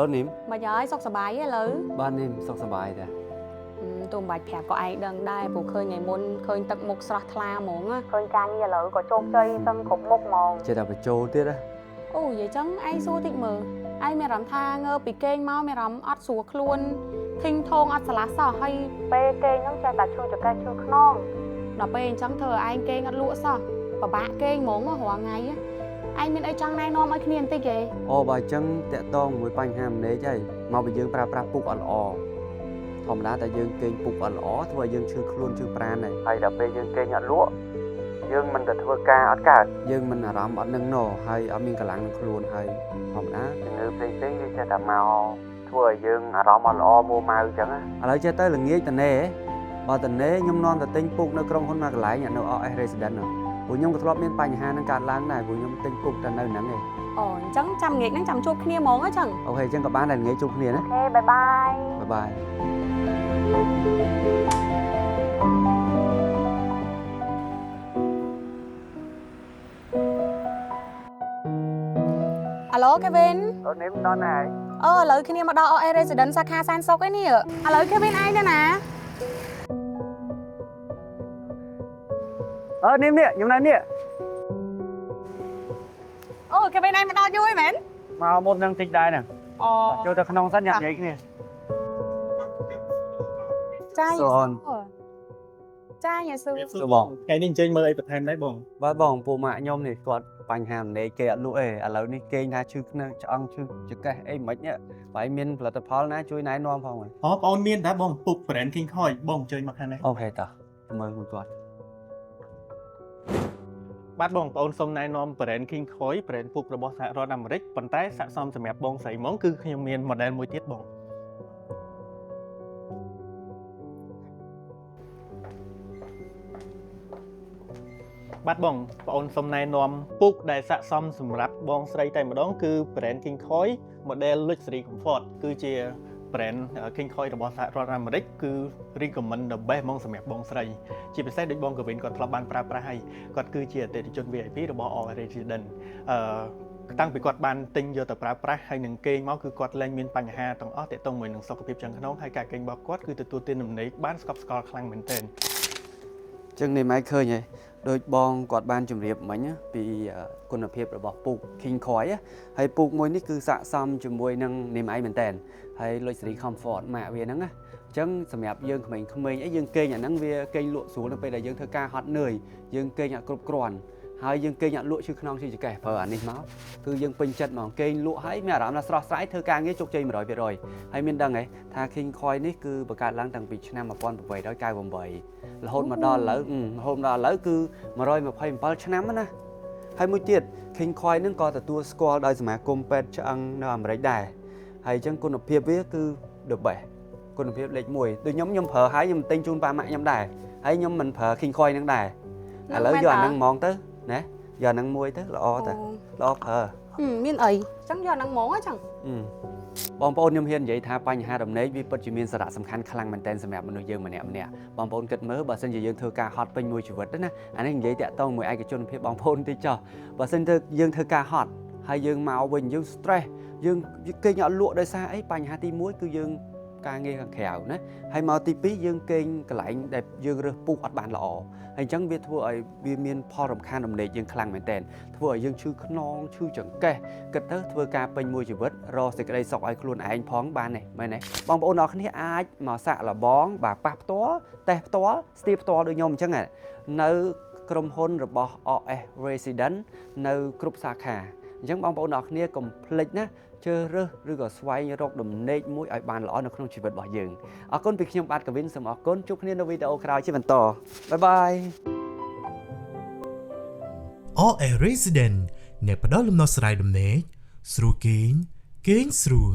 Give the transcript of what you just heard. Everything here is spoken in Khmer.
Hello Nim. Mà giờ ai sốc sờ bài á lử. Ba Nim sốc sờ bài nè. Tụi bạch phẹp có ai đằng đai phụ khơi ngày môn khơi tận mục sọt thla mỏng á. Khơi ca như lử có chôn chơi sân khúc mục mòn. Chơi đạp phải trâu tiết á. Ồ vậy chẳng ai xua thịt mờ. Ai mẹ rắm tha ngơ bị kênh mau mẹ rắm ót xua luôn. Thinh thôn ót xà lá sọ hay bê kênh nóng chai tà chua cho cây chua non. Đó bê chẳng thờ ai kênh ót lụa sọ. Và bạ kênh mỏng ở hóa ngày á. Anh bên đây chẳng này nó mới khiên tê kì. Ồ bà chẳng tẹ tông với bánh hàm nế chay. Mau bị dương pra bục ẩn ỏ. Thòm đá ta dương kênh bục ẩn ỏ. Thôi dương chưa luôn chưa pran này. Hay đạp bê dương kênh ẩn lụa. Dương mình đã thua ca ớt cả. Dương mình rắm ớt nâng nổ. Hay ở mình cả lăng nâng luôn hay. Thòm đá. Ngư phê tính đi chơi tạm màu. Thua dương rắm ớt ỏ mua màu chẳng á. Ở đây chơi tới là nghĩa tần nế. Bà tần nế nhâm non ta tinh bục nơi krong hôn mà lại nhận nấu ở resident rồi. Bùi nhông có thọp miên bánh hà nâng cạn láng này. Bùi nhông tinh bục ta nơi nắng này. Ồ chẳng chăm nghịch nâng chăm chụp kia món á chẳng. Ok chẳng có bán này nghĩa chụp kia đó. Ok bye bye. Bye bye. Alo Kevin. Nếm đó này. Lỡ khi mà đo ở resident Sakha Sansok ấy nè. Lỡ Kevin ai đây nè. Nếm nè, nhầm này nè. Kevin ai mà đo vui mến. Mà một năng tích đai nè. Cho ta không sát nhập vậy nè. Trai Son. Trai nhà sư. Sư bỏng. Cái này chơi mời bật thêm đấy bỏng. Và bỏng phụ mạ nhôm này còn bánh hàm này kẹt lũ ế. À lâu này kênh ra chứ cho ăn chứ cái ấy mất nhá. Và anh miên là tập phó ná chui nái non phong rồi. Bọn miên đã bỏng phục phải đến kinh khỏi bỏng chơi mặc hàng này. Ok ta. Mời một con. Bát bỏng bọn xông nái non phải đến kinh khỏi phải đến phục rồi bỏ xạ rồi nằm rích. Bọn tay xạ xong sẽ mẹp bỏng xảy món cứ khi miên một đen mùi tiết bỏng. Bát bỏng bọn xông nái non phục đại xạ xong sẽ mẹp bỏng xảy tay mà đó cứ phải đến kinh khỏi một đen luxury comfort cứ chia brand kinh khôiរបស់សហរដ្ឋអាមេរិកគឺ recommend the best មកសម្រាប់បងស្រីជាពិសេសដូចបងកវិនគាត់ធ្លាប់បានប្រើប្រាស់ហើយគាត់គឺជាអតិថិជន VIP របស់ All Resident តាំងពីគាត់បានទិញយកទៅប្រើប្រាស់ហើយនឹងគេងមកគឺគាត់លែងមានបញ្ហាទាំងអស់ទាក់ទងមួយនឹងសុខភាពឆ្អឹងខ្នងហើយការគេងរបស់គាត់គឺទទួលទានដំណេកបានស្កប់ស្កល់ខ្លាំងមែនទែនចឹងនេះមិនឃើញទេដូចបងគាត់បានជម្រាបមិញពីគុណភាពរបស់ពូក King Khoi ហើយពូកមួយនេះគឺស័ក្តិសមជាមួយនឹងនាមឯងមែនតើហើយ Luxury Comfort ម៉ាកវាហ្នឹងណាអញ្ចឹងសម្រាប់យើងក្មេងៗអីយើងគេងអាហ្នឹងវាគេងលក់ស្រួលនៅពេលដែលយើងធ្វើការហត់នឿយយើងគេងអត់គ្រប់គ្រាន់ហើយយើងគេងអត់លក់ឈឺខ្នងឈឺចង្កេះប្រើអានេះមកគឺយើងពេញចិត្តហ្មងគេងលក់ហើយមានអារម្មណ៍ថាស្រស់ស្រាយធ្វើការងារជោគជ័យ 100% ហើយមានដឹងហ៎ថា King Khoi នេះគឺបង្កើតឡើងតាំងពីឆ្នាំ 1898 រហូតមកដល់ឥឡូវគឺ127ឆ្នាំណាហើយមួយទៀត King Khoi ហ្នឹងក៏ទទួលស្គាល់ដោយសមាគមពេទ្យឆ្អឹងនៅអាមេរិកដែរហើយអញ្ចឹងគុណភាពវាគឺ the best គុណភាពលេខ1ដូចខ្ញុំប្រើហើយខ្ញុំទិញជូនប៉ាម៉ាក់ខ្ញុំដែរហើយខ្ញុំមិនប្រើ King Khoi ហ្នឹងដែរឥឡូវយកអាហ្នឹងហ្មងទៅណាយកអាហ្នឹងមួយទៅល្អតែល្អប្រើមានអីចឹងយកអាហ្នឹងហ្មងចឹងបងប្អូនខ្ញុំហ៊ាននិយាយថាបញ្ហាដំណេកវាពិតជាមានសារៈសំខាន់ខ្លាំងមែនទែនសម្រាប់មនុស្សយើងម្នាក់ៗបងប្អូនគិតមើលបើសិនជាយើងធ្វើការហត់ពេញមួយជីវិតណាអានេះនិយាយតាក់ទងមួយឯកជនភាពបងប្អូនតិចចុះបើសិនទៅយើងធ្វើការហត់ហើយយើងមកវិញយើង stress យើងគេងអត់លក់ដោយសារអីបញ្ហាទី1គឺយើងការងារខាងក្រៅណាហើយមកទី2យើងគេងកន្លែងដែលយើងរើសពូកអត់បានល្អហើយអញ្ចឹងវាធ្វើឲ្យវាមានផលរំខានដំណេកយើងខ្លាំងមែនទែនធ្វើឲ្យយើងឈឺខ្នងឈឺចង្កេះគិតទៅធ្វើការពេញមួយជីវិតរកសេចក្តីសុខឲ្យខ្លួនឯងផងបានទេមែនទេបងប្អូនអរគ្នាអាចមកសាក់លបងបាទប៉ះផ្ទាល់តេស្តផ្ទាល់ស្ទាបផ្ទាល់ដូចខ្ញុំអញ្ចឹងនៅក្រុមហ៊ុនរបស់ OS Resident នៅគ្រប់សាខាអញ្ចឹងបងប្អូនអរគ្នាកុំភ្លេចណាជឿរើសឬក៏ស្វែងរកដំណេកមួយឲ្យបានល្អនៅក្នុងជីវិតរបស់យើងអរគុណពីខ្ញុំបាទកវិនសូមអរគុណជួបគ្នានៅវីដេអូក្រោយជាបន្តបាយបាយ All Resident អ្នកផ្ដល់ដំណោះស្រាយដំណេកស្រួលគេងស្រួល